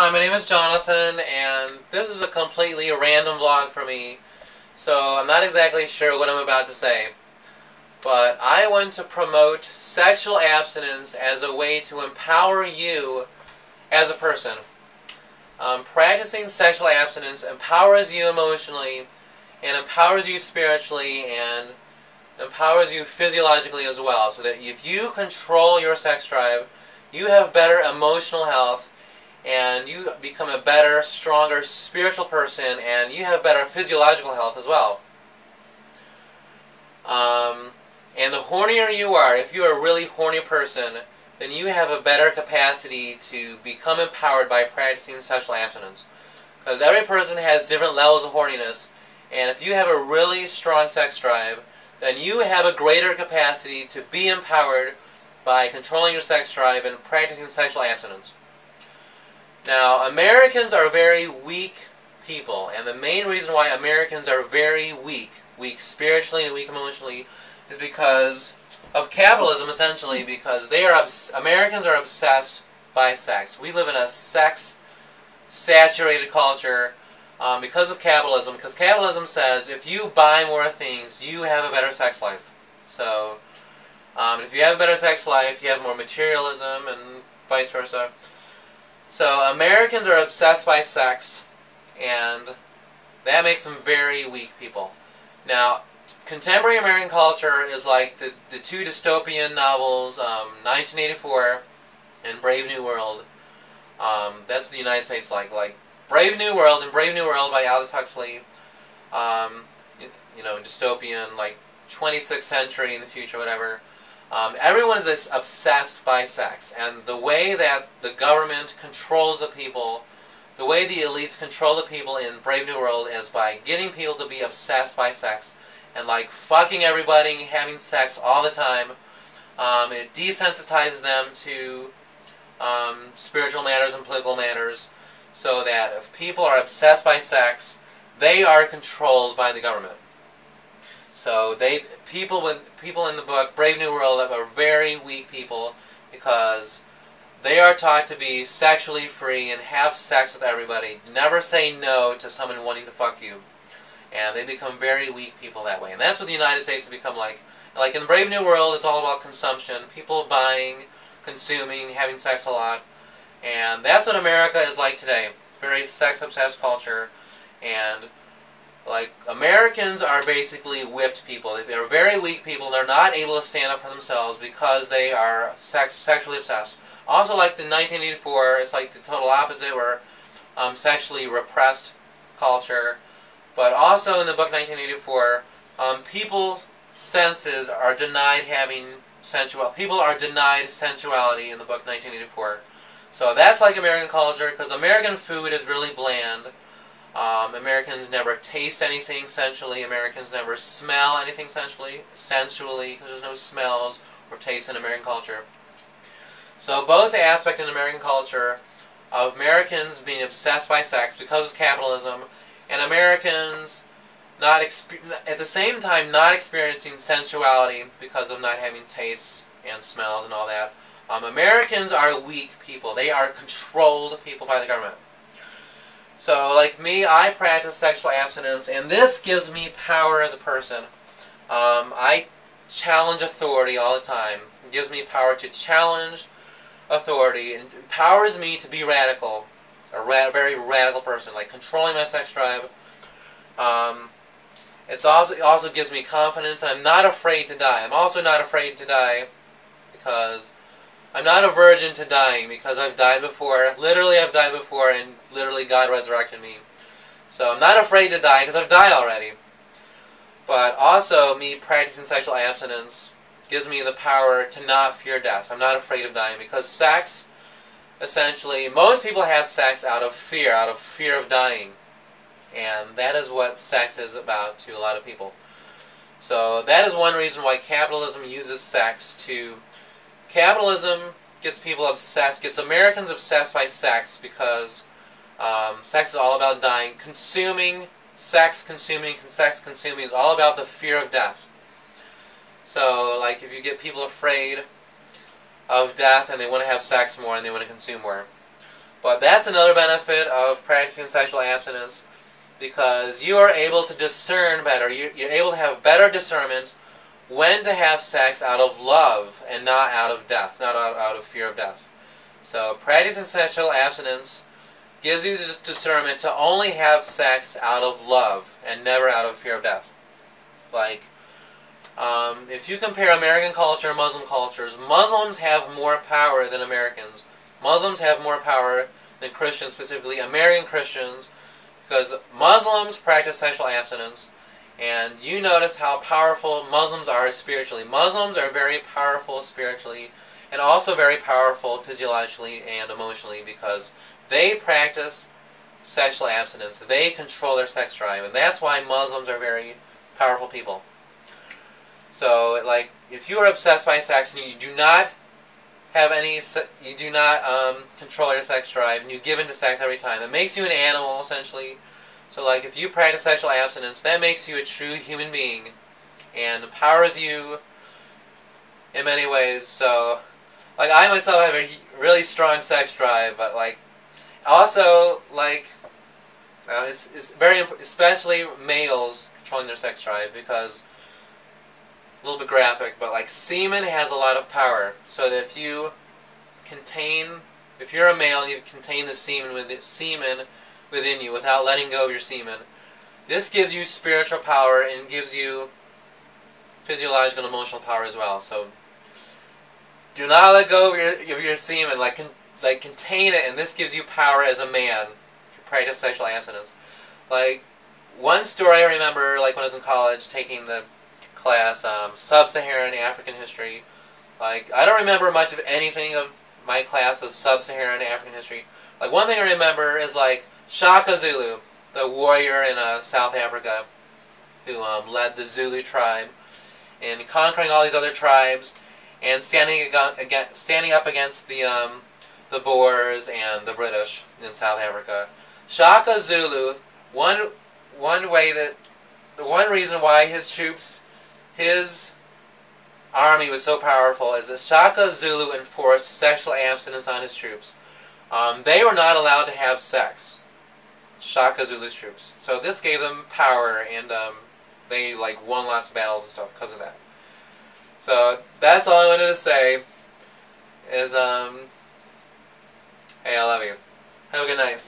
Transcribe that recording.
Hi, my name is Jonathan, and this is a completely random vlog for me, so I'm not exactly sure what I'm about to say. But I want to promote sexual abstinence as a way to empower you as a person. Practicing sexual abstinence empowers you emotionally, and empowers you spiritually, and empowers you physiologically as well, so that if you control your sex drive, you have better emotional health, and you become a better, stronger spiritual person, and you have better physiological health as well. And the hornier you are, if you're a really horny person, then you have a better capacity to become empowered by practicing sexual abstinence. Because every person has different levels of horniness, and if you have a really strong sex drive, then you have a greater capacity to be empowered by controlling your sex drive and practicing sexual abstinence. Now, Americans are very weak people, and the main reason why Americans are very weak spiritually and weak emotionally, is because of capitalism, essentially, because Americans are obsessed by sex. We live in a sex-saturated culture because of capitalism, because capitalism says if you buy more things, you have a better sex life. So, if you have a better sex life, you have more materialism, and vice versa. So Americans are obsessed by sex, and that makes them very weak people. Now, contemporary American culture is like the two dystopian novels, 1984 and Brave New World. That's the United States like Brave New World and Brave New World by Aldous Huxley. You know, dystopian, like 26th century in the future, whatever. Everyone is obsessed by sex, and the way that the government controls the people, the way the elites control the people in Brave New World is by getting people to be obsessed by sex, and like fucking everybody, having sex all the time. It desensitizes them to spiritual matters and political matters, so that if people are obsessed by sex, they are controlled by the government. So people in the book Brave New World are very weak people because they are taught to be sexually free and have sex with everybody. Never say no to someone wanting to fuck you. And they become very weak people that way. And that's what the United States has become like. Like in Brave New World, it's all about consumption. People buying, consuming, having sex a lot. And that's what America is like today. Very sex-obsessed culture. And like, Americans are basically whipped people. They're very weak people. They're not able to stand up for themselves because they are sexually obsessed. Also, like the 1984, it's like the total opposite. We're sexually repressed culture. But also in the book 1984, people's senses are denied having people are denied sensuality in the book 1984. So that's like American culture, because American food is really bland. Americans never taste anything sensually. Americans never smell anything sensually, because there's no smells or taste in American culture. So both aspects in American culture of Americans being obsessed by sex because of capitalism, and Americans at the same time not experiencing sensuality because of not having tastes and smells and all that. Americans are weak people. They are controlled people by the government. So, like me, I practice sexual abstinence, and this gives me power as a person. I challenge authority all the time. It gives me power to challenge authority. It empowers me to be radical, very radical person, like controlling my sex drive. It also gives me confidence, and I'm not afraid to die. I'm also not afraid to die because I'm not a virgin to dying, because I've died before. Literally, I've died before, and literally God resurrected me. So I'm not afraid to die, because I've died already. But also, me practicing sexual abstinence gives me the power to not fear death. I'm not afraid of dying, because sex, essentially, most people have sex out of fear of dying. And that is what sex is about to a lot of people. So that is one reason why capitalism uses sex to... Capitalism gets people obsessed, gets Americans obsessed by sex, because sex is all about dying. Sex consuming is all about the fear of death. So, like, if you get people afraid of death and they want to have sex more and they want to consume more. But that's another benefit of practicing sexual abstinence, because you are able to discern better. You're able to have better discernment when to have sex out of love and not out of death, not out of fear of death. So practicing sexual abstinence gives you the discernment to only have sex out of love and never out of fear of death. Like, if you compare American culture and Muslim cultures, Muslims have more power than Americans. Muslims have more power than Christians, specifically American Christians, because Muslims practice sexual abstinence, and you notice how powerful Muslims are spiritually. Muslims are very powerful spiritually, and also very powerful physiologically and emotionally, because they practice sexual abstinence. They control their sex drive, and that's why Muslims are very powerful people. So, like, if you are obsessed by sex and you do not have you do not control your sex drive, and you give into sex every time, that makes you an animal, essentially. So, like, if you practice sexual abstinence, that makes you a true human being, and empowers you in many ways. So, like, I myself have a really strong sex drive, but, like, also, like, it's very, especially males controlling their sex drive, because, a little bit graphic, but, like, semen has a lot of power. So that if you're a male and you contain the semen within you without letting go of your semen, this gives you spiritual power and gives you physiological and emotional power as well. So do not let go of your semen. Like contain it, and this gives you power as a man if you practice sexual abstinence. Like, one story I remember, like, when I was in college taking the class, Sub-Saharan African history. Like, I don't remember much of anything of my class of Sub-Saharan African history. Like, one thing I remember is, like, Shaka Zulu, the warrior in South Africa, who led the Zulu tribe, and conquering all these other tribes, and standing up against the Boers and the British in South Africa. Shaka Zulu, the one reason why his army was so powerful is that Shaka Zulu enforced sexual abstinence on his troops. They were not allowed to have sex, Shaka Zulu's troops. So this gave them power, and they, like, won lots of battles and stuff because of that. So that's all I wanted to say. Is hey, I love you. Have a good night.